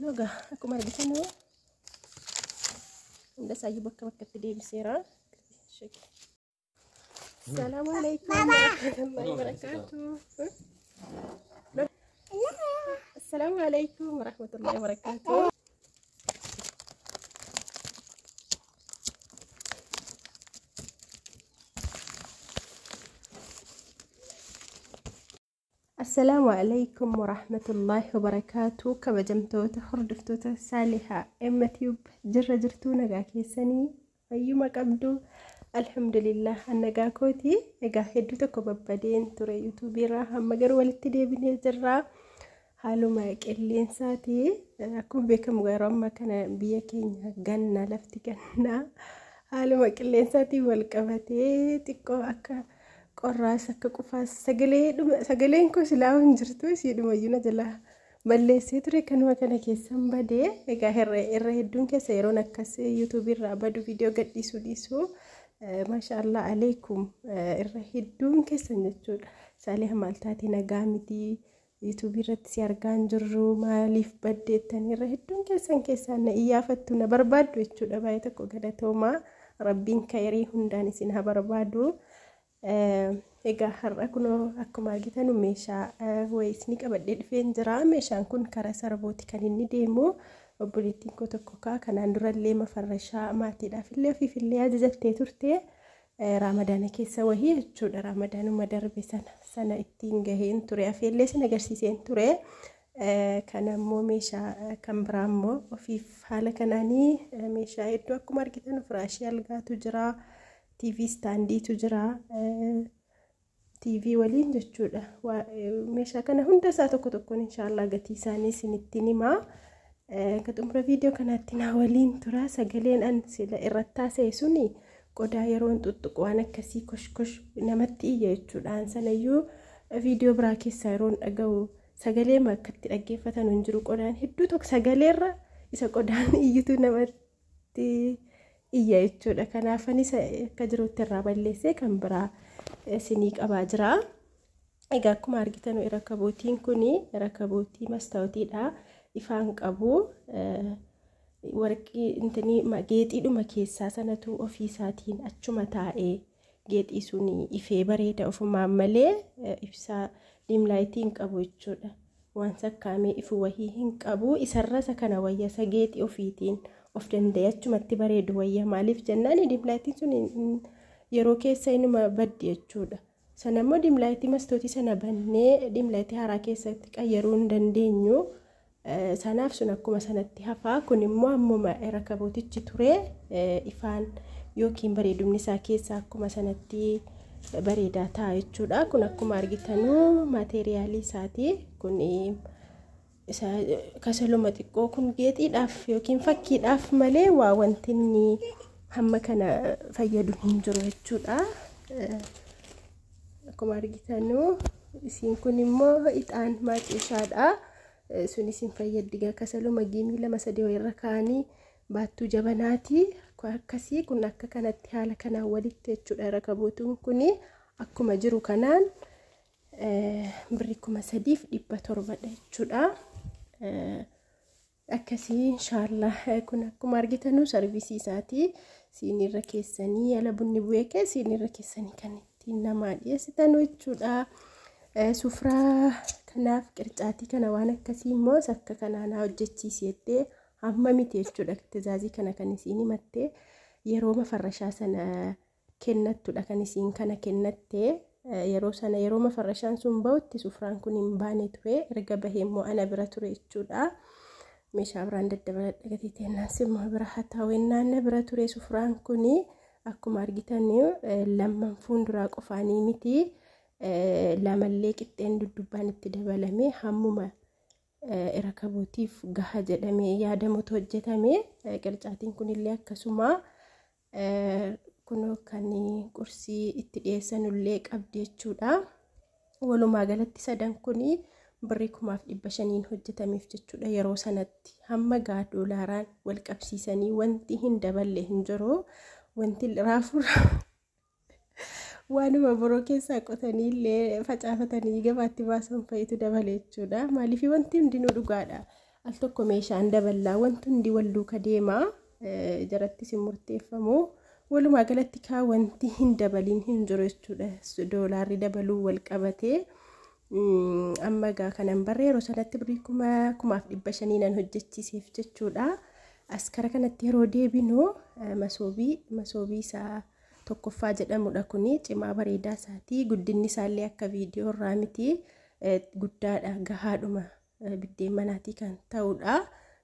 Noga aku mari bisanu. Unda sayu bakka bakkatti deebiseera. Assalamualaikum warahmatullahi wabarakatuh. Assalamualaikum warahmatullahi wabarakatuh. السلام عليكم ورحمة الله وبركاته. كبجمتوت خردفتوت صالحة امتيوب جرجرتونا غاكي سني ايما قبدو الحمد لله انغا كوتي اغا هدو تكو ببدين ترى يوتيوبي راها مگر ولتدي بني جرا حالو ما قلين ساتي اكون بكم غيرم ما كان بيا كينيا غنا لفتي غنا حالو ما قلين ساتي والقبتي تكو اكا قراس كقفاس سغلين كو سلاون جرتو سيدما يونا جلا بلي سيتري كانوا كان كيسم بدي اغا هر هدون كسيرو نكس يوتيوب رابدو فيديو قديسو ديسو ما شاء الله عليكم الرهدون كسنجو صالح مالتاتي نغامتي يوتيوب رت سيارغان جرو ماليف بدتني الرهدون كسن ايافتنا بربادو يچو دبايتكو غدتوما ربين كيري هنداني سينها بربادو egaa har'a kuno akkuma argitan meeshaa wayisni qabadde dhufeen jira. Meeshaan kun karaa sarbooti kan inni deemu. Obboleettiin ko tokko kanaan durallee mafarrashaa maatiidhaaf illee ofiifillee ajajattee turte Ramadaan keessa wahii jechuudha. Ramadaanuma darbe sana ittiin gaheen ture afeellee sin agarsiiseen ture. Kanammoo meeshaa kan biraammoo ofiif haala kanaanii meeshaa hedduu akkuma argitan firaashii algaatu jira. TV standii tu jira. TV waliin jechuudha. Meeshaa kana hunda isaa tokko tokkoon inshallah gatii isaanii isinitti hima. Kaxumura viidiyoo kanaatti na waliin tura. Sagaleen an sila irratti seesuni qodaa yeroon tuttuqu waan akkasii kosh namatti iyya jechuudha. Sanayyuu viidiyoo biraa keessa yeroon dhaga'u sagalee makkatti dhaggeeffatan hin jiru. Qodaan hedduu tokko sagaleerra isa qodaan iyyutu namatti iyya jechuudha. Kanaafani akka jirutti irraa balleessee kan biraa isinii qabaa jira. Egaa akkuma argitan rakabootiin kuni rakabootii mastawtiidha. Ifaan qabu warqii intini geexiidhuma keessaa sanatu ofiisaatiin achuma taa'ee geexii suni ifee bareeda ofumaan malee ibsaa dimlaayitiin qabu jechuudha. Waan sakkaamee ifu wahii hin qabu. Isarrasa kana wayyasa geexii ofiitiin of danda'e achumatti bareedu wayya. Maaliif jennaan dimlaayitiin sun yeroo keessa inuma baddi jechuudha. Sanammoo dimlaayitii mastootii sana bannee dimlaayitii haaraa keessatti qayyaruu hin dandeenyu. Sanaaf sun akkuma sanatti hafaa. Kun immoo ammuma rakabootichi ture ifaan yookiin bareedumni isaa keessa akkuma sanatti bareedaa ta'a jechuudha. Kun akkuma argitanu maateriaalii isaati. Kun isa kasaluma xiqqoo kun geexiidhaaf yookiin fakkiidhaaf malee waa wanti inni hamma kana fayyadu hin jiru jechuudha. Akkuma argitanu isin kun immoo ixaan maacishaadha. Sun isin fayyaddiga kasaluma giimii 2-3 irra kaanii baattuu jabanaati. Akkasii kun akka kanatti haala kanaan walitti jechuudha. Rakabootuun kun akkuma jiru kanaan birrii 3,700 jechuudha. Akkasii inshallah kun akkuma argitanu sarvisii isaati. Siinirra keessanii ala bunni bu'ee siinirra keessanii kan ittiin namaa dhiyeessitan jechuudha. Sufraa kanaaf qircaatii kana waan akkasii immoo sakka kanaan hojjechiisettee hamma miti jechuudha. Tajaajila kana kan isiin himatte yeroo mafarrashaa sana kennattudha kan isiin kana kennatte. Yeroo mafarrashaan sun ba'utti sufraan kun hin baane ture. Erga bahee immoo ana bira ture jechuudha. Meeshaa biraan daddabaladha gatii teennaan simma bira haa ta'u ennaan bira ture sufraan kun akkuma argitan lamman fuunduraa qofaanii miti. Lamallee qixxeen duddubbaan itti dabalame hammuma rakabootiif gaha jedhamee yaadamutu hojjetame. Qircaatiin kunillee akkasuma kuno kan qursii itti dhiyeessanullee qabdi jechuudha. Walumaa galatti sadan kuni birrii 1,500 hojjetameef jechuudha. Yeroo sanatti hamma gaa doolaaraan wal qabsiisanii wanti hin daballe hin jiru. Wanti raafuu waanuma biroo keessaa qotanii illee facaafatanii gabaatti baasan fa'itu dabale jechuudha. Maaliif wanti hundinuu dhugaadha. al tokko meeshaan daballaa wanti hundi wal duuka deema jaratti si murteeffamu walumaa galatti wanti hin dabaliin hin jiru jechuudha. Doolaarri dabaluu wal qabatee amma gaa kanan barree yeroo sanatti birrii 1,500 nan hojjechiiseef jechuudha. Askara kanatti yeroo deebinu masoobii isaa tokkoffaa jedhamudha kuni cimaa bareedaa isaatii guddinni isaallee akka viidiyoo irraa miti guddaadha gahaadhuma biddeen manaatii kan ta'udha.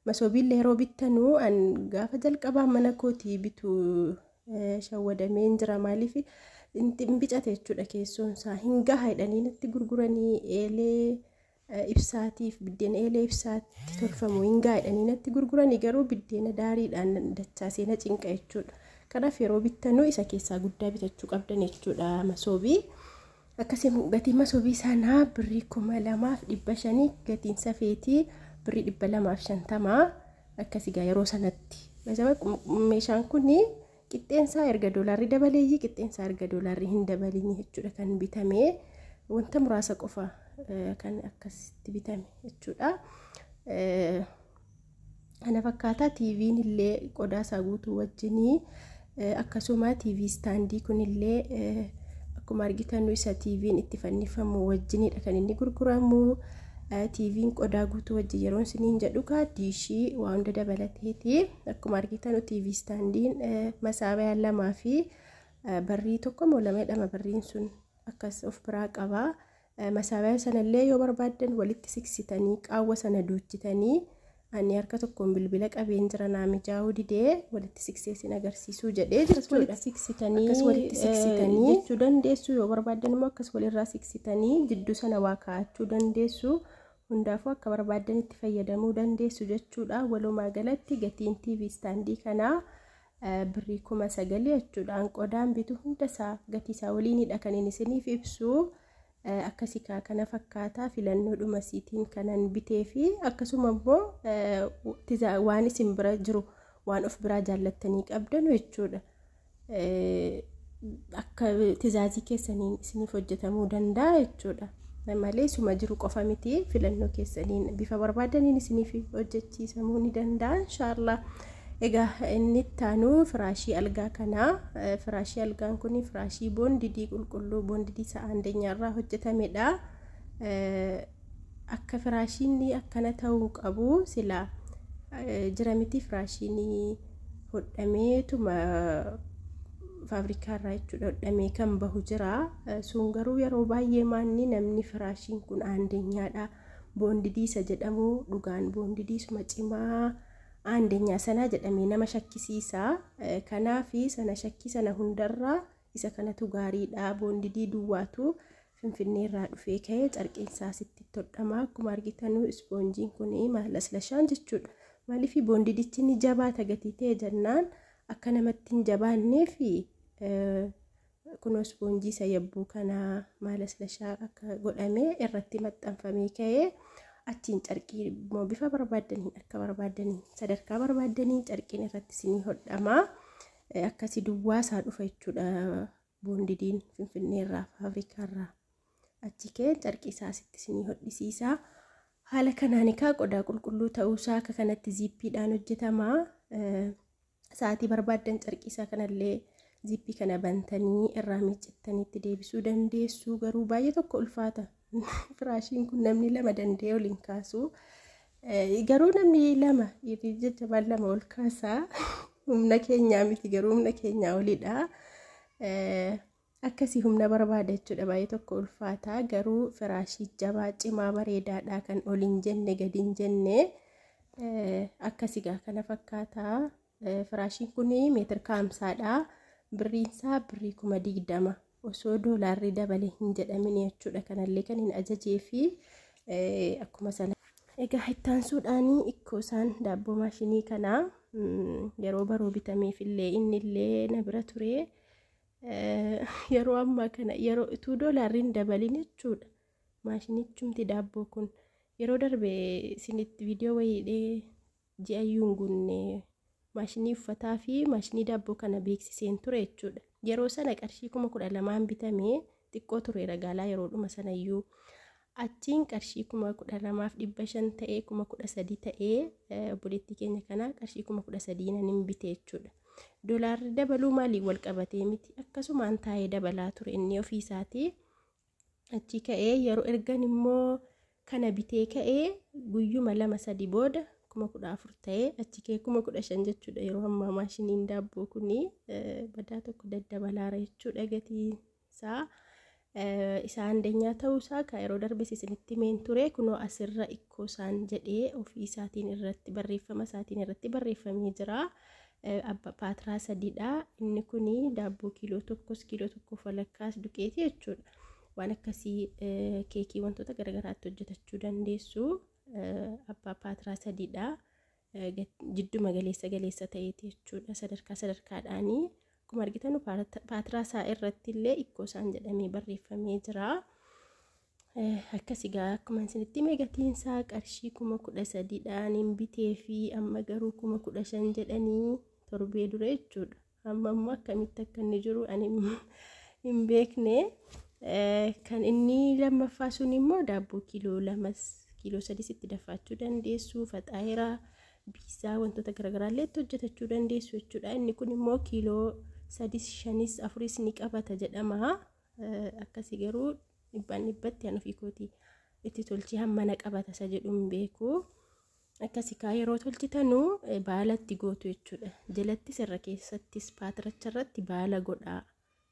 Masoobiillee yeroo bittanu an gaafa jalqabaa mana kootii bitu shawwadameen jira maaliif hin bicate jechuudha keessoon isaa hin gaha jedhanii natti gurguranii eelee ibsaatiif biddeen eelee ibsaatti tolfamu hin gaha jedhanii natti gurguranii garuu biddeena daariidhaan dachaasee na cinqa jechuudha. Kanaaf yeroo bittanu isa keessaa guddaa bitachuu qabdan jechuudha masoobii. Akkasii gatiin masoobii sanaa birrii 2,500 gatiin safeetii birrii 250 akkasii gaa yeroo sanatti. Meeshaan kuni qixxeensaa erga doolaarri dabaleeyyii qixxeensaa erga doolaarri hin dabalini jechuudha kan bitame wanta muraasa qofa kan akkasitti bitame jechuudha. Kana fakkaataa TV'n illee qodaa isaa guutuu wajjinii akkasuma TV standii kunillee akkuma argitan isa TV'n itti fannifamu wajjinidha kan inni gurguramu. TV'n qodaa guutuu wajjin yeroon siniin jedhu diishii waan hunda dabalateeti. Akkuma argitan TV standiin masaabaa 2 fi barrii tokko moo 2 barriin sun akkas of biraa qaba. Masaabaa sanallee yoo barbaadan walitti siksitanii qaawwa sana duuchitanii ani harka tokkoon bilbila qabeen jira naamijaa'uu didee walitti sikseesin agarsiisuu jedhee walitti siksitanii jechuu dandeessu yoo barbaadan immoo akkas walirraa siksitanii jidduu sana waa kaa'achuu dandeessu. Hundaafuu akka barbaadan itti fayyadamuu dandeessu jechuudha. Walumaa galatti gatiin TV standii kanaa birrii 9,000 jechuudha. Qodaan bitu hundasaa gatii isaa waliinidha kan inni isiniif ibsu. Akkasii kana fakkaataa filannoodhuma siitiin kanan bitee fi akkasuma immoo waan isin bira jiru waan of biraa jaallattanii qabdan jechuudha. Akka tizaazii keessaniin isiniif hojjetamuu danda'a jechuudha. Malee suma jiru qofa miti filannoo keessaniin bifa barbaadaniin isiniif hojjechiisamuu ni danda'a inshallah. Egaa inni taanu firaashii algaa kana firaashii algaan kun firaashii boondidii qulqulluu boondidii isaa andeenyaarraa hojjetamedha. Akka firaashiin akkana ta'uu qabu sila jira miti firaashiin hodhameetuma faabirikaarraa jechuudha hodhamee kan bahu jira. Sun garuu yeroo baay'ee maanni namni firaashiin kun andeenyaadha boondidii isa jedhamu dhugaan boondidii suma cimaa andeenyaa sana jedhamee nama shakkisiisa. Kanaafi sana shakkii sana hundarraa isa kanatu gaariidha. Boondidii duwwaatu Finfinneerraa dhufee ka'ee carqeensaa sitti todhamaa akkuma argitanu ispoonjiin kun laslashaan jechuudha. Maaliif boondidichi ni jabaata gatii ta'e jennaan akka namatti hin jabaanneef kun ispoonjii isa yabbuu kana laslashaa akka godhamee irratti maxxanfamee ka'ee achiin carqii immoo bifa barbaadaniin akka barbaadaniin sadarkaa barbaadaniin carqiin irratti isinii hodhama. Akkasii duwwaasaa dhufa jechuudha boondidiin Finfinneerraa faabirikaarraa achi ka'ee carqii isaa sitti isinii hodhisiisa. Haala kanaan qodaa qulqulluu ta'uusaa akka kanatti ziippiidhaan hojjetama. Sa'aatii barbaadan carqii isaa kanallee ziippii kana bantanii irraa miiccattanii itti deebisuu dandeessu. Garuu baay'ee tokko ulfaata. Firaashiin kun namni 2 danda'ee ol hin kaasu. Garuu namni 2 jajjabaan 2 ol kaasaa. Humna keenyaa miti garuu humna keenyaa olidha. Akkasii humna barbaada jechuudha baay'ee tokko ulfaata. Garuu firaashii jabaa cimaa bareedaadha kan ol hin jenne gadi hin jenne. Akkasii kana fakkaata. Firaashiin kun meetir kaamsaadha. Birriinsaa birrii 20,000 osoo doolaarri dabale hin jedhamin jechuudha. Kanallee kan hin ajajee fi akkuma sana. Egaa ittaansuudhaan ikkoosaan daabboo maashinii kana yeroo baroo bitameef illee inni illee na bira ture. Yeroo ammaa kana yeroo utuu doolaarri hin dabalin jechuudha. Maashinichumti daabboo kun yeroo darbe isinitti viidiyoo wayiidhee ji'ayyuun gunne maashinii uffataa fi maashinii daabboo kana beeksiseen ture jechuudha. Yeroo sana qarshii 12,000 bitamee xiqqoo ture ragaalaa yeroodhuma sanayyuu. achiin qarshii 12,500 ta'ee 13,000 ta'ee buletti keenya kana qarshii 13,000 nan bitee jechuudha. Doolaarri dabaluu maaliin wal qabatee miti akkasumaan taa'ee dabalaa ture inni ofii isaatii. Achi ka'ee yeroo ergan immoo kana bitee ka'ee guyyuma 2-3 booda 14,000 ta'ee achi ka'ee 15,000 jechuudha. Yeroo ammaa maashiniin daabboo kuni badaa tokko daddabalaara jechuudha gatiin isaa. Isa andeenyaa ta'uu isaa ka yeroo darbe isinitti himeen ture kunoo asirra ikkoo isaan jedhee ofii isaatiin irratti barreeffama isaatiin irratti barreeffamee jira. Paatiraa 3dha. Inni kuni daabboo kiiloo tokko walakkaas duqeeti jechuudha. Waan akkasii keekii wantoota garagaraatti hojjetachuu dandeessu. Abbaa paatiraa 3dha. Jidduma galeessa ta'eeti jechuudha. Sadarkaadhaanii akkuma argitan paatiraa isaa irratti illee ikkoo isaan jedhamee barreeffamee jira. Akkasii gaa akkuma isinitti himee gatiin isaa qarshii 13,000dhaan hin bitee fi amma garuu 15,000 jedhanii torbee dura jechuudha. Amma immoo akkamitti akka inni jiru ani hin beekne. Kan inni lammaffaa sun immoo daabboo kiiloo 3 itti daffachuu dandeessu. Faxaayiraa, biizaa wantoota garaagaraallee itti hojjetachuu dandeessu jechuudha. Inni kun immoo kiiloo 3, 5, 4 ni qabata jedhama. Akkasii garuu dhibbatti aan ofii kootii itti tolchee hammana qabata isa jedhu hin beeku. Akkasii kaa yeroo tolchitanu baalatti gootu jechuudha. Jalatti sirra keessattis paatiracharratti baala godhaa.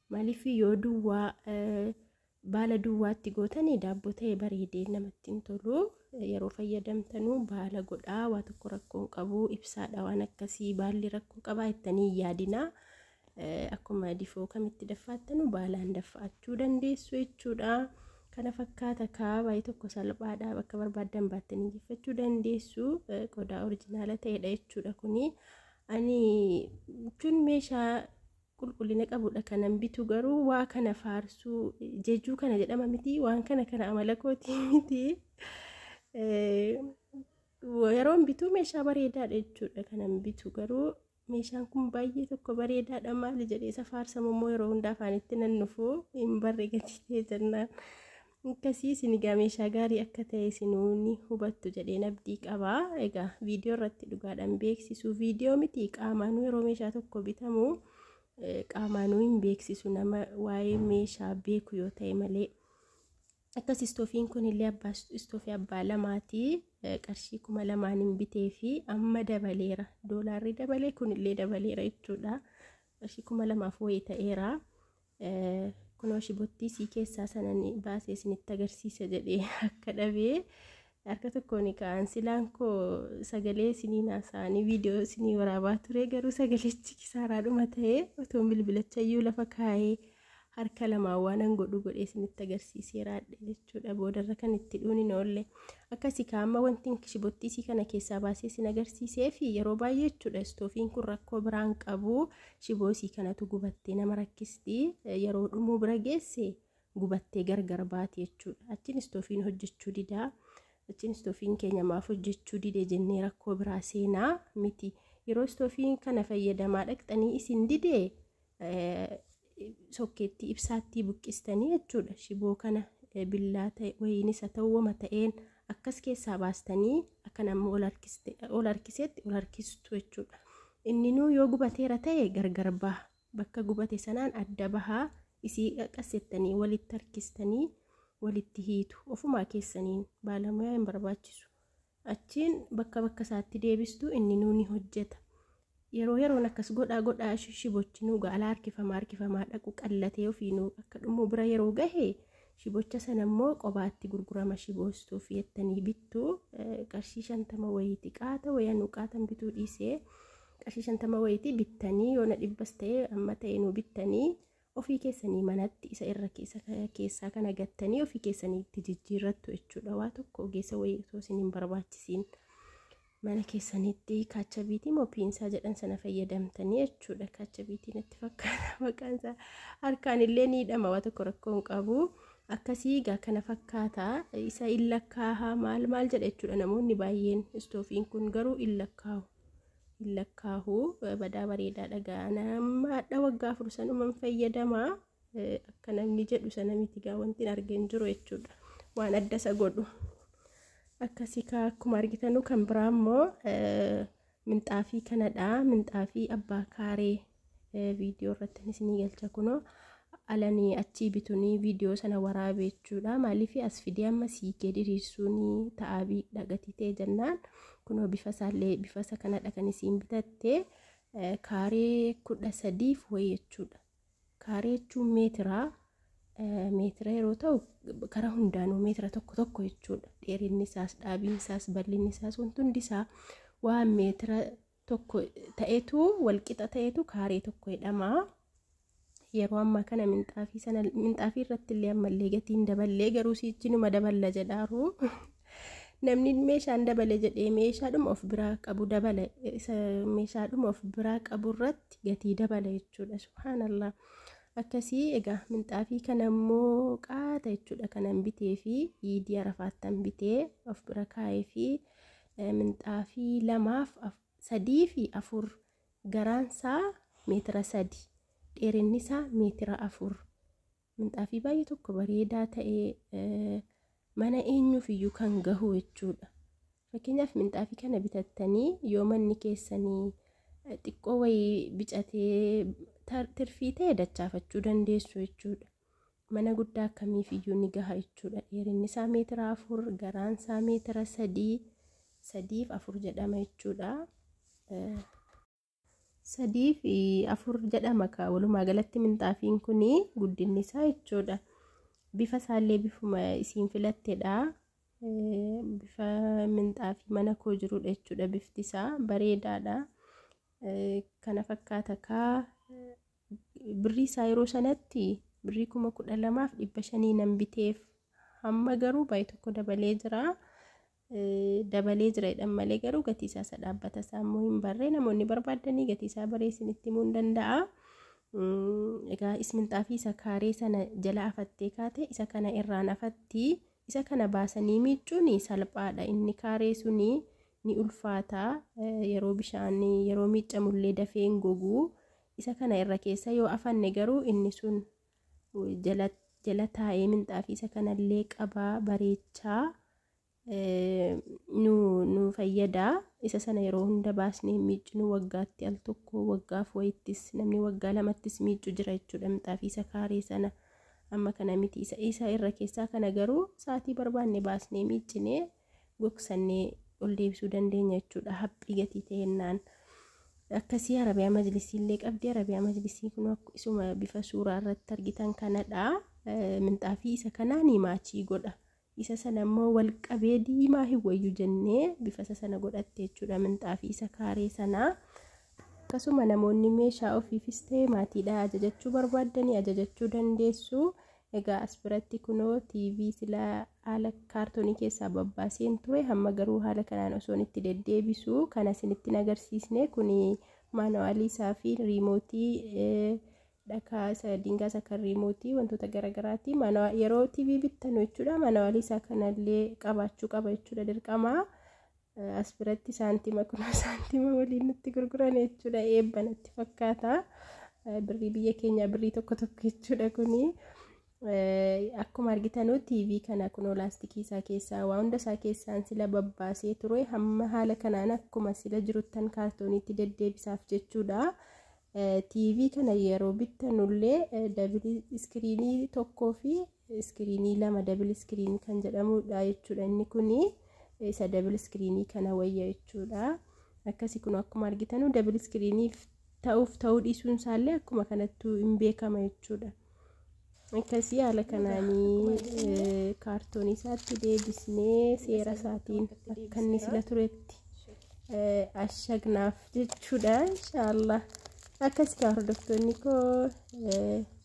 Maaliif yoo duwwaa baala duwwaatti gootanii daabboo ta'e bareedee namatti hin tolu. Yeroo fayyadamtanuu baala godhaa. Waa tokko rakkoo hin qabu. Ibsaadha waan akkasii baalli rakkoo qabaa jettanii yaadina. Akkuma difoo kamitti daffattanu baalaan daffachuu dandeessu jechuudha. Kana fakkaata baay'ee tokko salphaadha. Bakka barbaadan baattanii geeffachuu dandeessu. Qodaa oriijinaala ta'edha jechuudha kuni. Ani kun meeshaa qulqullina qabudha kanan bitu garuu waa kana faarsuu jejjuu kana jedhama miti waan kana amala kooti miti. Yeroon bitu meeshaa bareedaadha jechuudha kanan bitu garuu meeshaan kun baay'ee tokko bareedaadha maali jedhee isa faarsamu immoo yeroo hundaa afaanitti nan nufu hin barre gatii jennaan. Akkasii isinigaa meeshaa gaarii akka ta'e isinuuni hubattu jedheen abdii qabaa. Egaa viidiyoo irratti dhugaadhaan beeksisu viidiyoo miti qaamaan yeroo meeshaa tokko bitamu qaamaan hin beeksisu nama waa'ee meeshaa beeku yoo ta'e malee. Akkas istoofiin kun illee istoofii abbaa lamaati. Qarshii 2,000 hin bitee fi amma dabaleera. Doolaarri dabalee kun illee dabaleera jechuudha. Qarshii 2,000 wayii ta'eera. Kunoo shibottii sii keessaa sanan baasee isinitti agarsiisa jedhee akka dhabee harka tokkoon ka'an silaan koo sagalee isinii naasaanii viidiyoo isinii waraabaa ture garuu sagalechi kisaaraadhuma ta'ee otoo bilbilachayyuu lafa kaa'ee harka lamaan waan godhu godhee isinitti agarsiiseera jechuudha. Boodarra kan itti dhuuni oolle akkasii kaa'amma wanti shibottii sii kana keessaa baasee isin agarsiisee fi yeroo baay'ee jechuudha. Istoofiin kun rakkoo biraan qabu shiboo sii kanatu gubattee nama rakkisti. Yeroo dhumuu bira geesse gubattee gargar baati jechuudha. Achiin istoofiin hojjechuu didaa. Achiin istoofiin keenya maaf hojjechuu didee jennee rakkoo biraa seenaa miti. Yeroo istoofiin kana fayyadamaa dhaqxanii isin didee sokkeetti ibsaatti buqqistanii jechuudha. Shiboo kana billaa ta'e wayiinis haa ta'u wama ta'een akkas keessaa baastanii akka nama ol harkiseetti ol harkistu jechuudha. Inninuu yoo gubateera ta'e gargar baha. Bakka gubate sanaan adda bahaa isii qaqqasettanii walitti harkistanii walitti hiitu. Ofumaa keessaniin baalamuyaa hin barbaachisu. Achiin bakka isaatti deebistu inninuu ni hojjeta. Yeroon akkas godhaa shibochinuu gaala harkifamaa dhaqu qallatee ofiinuu akka dhumuu bira yeroo gahe shibocha sana immoo qobaatti gurgurama shiboo istoofii jettanii bittu. Qarshii 50 wayiiti qaata wayanuu qaatan bituu dhiisee qarshii 50 wayiiti bittanii yoona 100 ta'e amma ta'e nuu bittanii ofii keessanii manatti isa irra keessaa kana gattanii ofii keessanii itti jijjiirrattu jechuudha. Waa tokko ogeessa wayii osoo isin hin barbaachisiin mana keessanitti kaachabiitii mopiinsaa jedhan sana fayyadamtanii jechuudha. Kaachabiitiin itti fakkaata maqaan isaa. Harkaan illee ni hidhama waa tokko rakkoo hin qabu. Akkasii egaa kana fakkaata. Isa illakkaa'aa maal jedha jechuudha namoonni baay'een. Istoofiin kun garuu illakkaa'u badaa bareedaa dhagaa nama hadha waggaa 4 sanumaan fayyadama. Akka namni jedhu sana miti gaa wanti argeen jiru jechuudha. waan adda isa godhu. Akkasii akkuma argitanu kan biraa immoo minxaafii kanadha. Minxaafii abbaa kaaree viidiyoo irratti isinii galcha kunoo alanii achii bituunii viidiyoo sana waraabee jechuudha. Maaliif as fidee amma siikee diriirsuunii ta'aabii dhagatii ta'e jennaan kunoo bifa isaallee bifa isa kanadha kan isiin bitatte kaaree 13 wayii jechuudha. Kaaree jechuun meetira yeroo ta'u karaa hundaanuu meetira tokko jechuudha. Dheerinni isaas dhaabiin isaas bal'inni isaas wanti hundi isaa waan meetira tokko ta'etu walqixa ta'etu kaaree tokko jedhama. Yeroo ammaa kana minxaafii irratti illee ammallee gatiin daballee garuu siichinuma daballa jedhaaru. Namni meeshaan dabale jedhee meeshaadhuma of biraa qabu dabala. Meeshaadhuma of biraa qabu irratti gatii dabala jechuudha. Subhaanallah. Akkasii egaa minxaafii kana immoo qaata jechuudha. Kanan bitee fi iidii arafaattan bitee of bira kaa'ee fi minxaafii 2, 3 fi 4 garaansaa meetira 3 dheerinni isaa meetira 4 minxaafii baay'ee tokko bareedaa ta'ee mana eenyuuf iyyuu kan gahu jechuudha. Fakkeenyaaf minxaafii kana bitattanii yoo manni keessanii xiqqoo wayii bicatee tirfii ta'e dachaafachuu dandeessu jechuudha. Mana guddaa akkamiif iyyuu ni gaha jechuudha. Dheerinni isaa meetira 4 garaan isaa meetira 3 fi 4 jedhama jechuudha. 3 fi 4 jedhama ka walumaa galatti minxaafiin kuni guddinni isaa jechuudha. Bifa isaallee bifuma isiin filattedha. Bifa minxaafii mana koo jirudha jechuudha. Bifti isaa bareedaadha. Kana fakkaata kaa birrii isaa yeroo sanatti birrii 12,500 nan biteef hamma garuu baay'ee tokko dabalee jira jedhan malee garuu gatii isaa dhaabbata isaa immoo hin barree namoonni barbaadanii gatii isaa baree isinitti himuu hin danda'a. Egaa minxaafii isa kaaree sana jala afattee kaate isa kana irraan afatti isa kana baasanii miicuun salphaadha. Inni kaaree suni ni ulfaata yeroo bishaan yeroo miicamullee dafee hin gogu. Isa kana irra keessa yoo afanne garuu inni sun jala taa'ee minxaafii isa kanallee qabaa bareechaa nu fayyada. Isa sana yeroo hunda baasnee miicnu waggaatti al tokko waggaaf wayittis namni waggaa lamattis miicu jira jechuudha. Minxaafii isa kaaree sana amma kana miti isa irra keessaa kana garuu sa'aatii barbaanne baasnee miicnee gogsannee ol deebisuu dandeenya jechuudha. Haphii gatii ta'ennaan akkasii arabiyaa majlisii illee qabdi. Arabiyaa majlisii kun isuma bifa suuraa irratti argitan kanadha. Minxaafii isa kanaa ni maachii godha. Isa sana immoo wal qabee diimaa hin wayyu jennee bifa isa sana godhatte jechuudha. Minxaafii isa kaaree sana akkasuma namoonni meeshaa ofiifis ta'e maatiidhaa ajajachuu barbaadanii ajajachuu dandeessu. Egaa as biratti kunoo TV silaa haala kaartoonii keessaa babbaaseen ture hamma garuu haala kanaan osoo itti deddeebisu kana isinitti agarsiisne kuni maanuwaalii isaa fi riimootii dhakaa isa dingaa isa kan riimootii wantoota garagaraati. Yeroo TV bittanu jechuudha maanuwaalii isaa kanallee qabaachuu qaba jechuudha dirqama. As biratti saantima waliin nutti gurguran jechuudha. Eebbanatti fakkaata. Birrii biyya keenya birrii tokko jechuudha kuni. Akkuma argitanu TV kana kunoo laastikii isaa keessaa waa hunda isaa keessaan sila babbaasee ture hamma haala kanaan akkuma sila jiruttan kaartooniitti deddeebisaaf jechuudha. TV kana yeroo bittanullee dabili iskiriinii tokkoo fi iskiriinii 2 dabili iskiriinii kan jedhamudha jechuudha. Inni kuni isa dabili iskiriinii kana wayya jechuudha. Akkasii kun akkuma argitanu dabili iskiriinii ta'uu dhiisuun isaallee akkuma kanattuu hin beekama jechuudha. Akkasii haala kanaanii kaartoonii isaatti deebisnee seera isaatiin akka inni sila turetti ashagnaaf jechuudha inshaallah. Akkasii hordoftoonni koo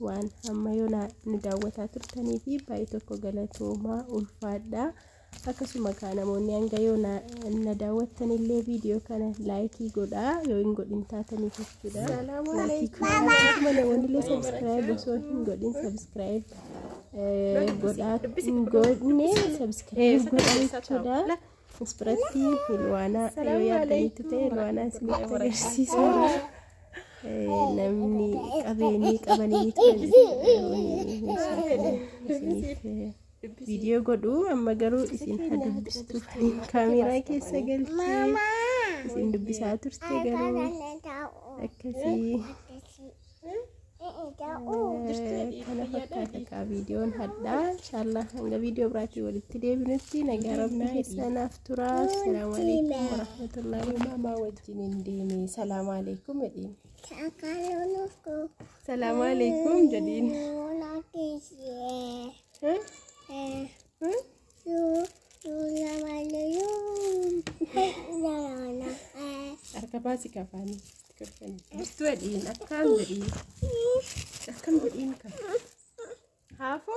waan amma yoona nu daawwataa turtanii fi baay'ee tokko galatoomaa ulfaadha. Akkasuma kaan namoonni hanga yoona na daawwattanillee viidiyoo kana laayikii godhaa yoo hin godhin taataniif jechuudha. Akkasuma namoonni illee sabskiraayib osoo hin godhin sabskiraayib godhaa hin godhne sabskiraayib godhaa jechuudha. As biratti Ilwaanaa yoo yaadanitti ta'e Ilwaanaa isinitti agarsiisa. Namni qabeenii qabanii فيديو قدو أما قرو إسين حد بستوفني كاميرا كيسا قلتي إسين دبسا ترتي قرو أكسي كان فكاتك فيديو هدا إن شاء الله هنگا فيديو براتي ولدتدي بنتي نقربنا إسانا فترا السلام عليكم ورحمة الله وماما وجنين ديني السلام عليكم يدين السلام عليكم جدين أركباسي كفاني بستو يدين أكام جدين أكام جدين كم هافو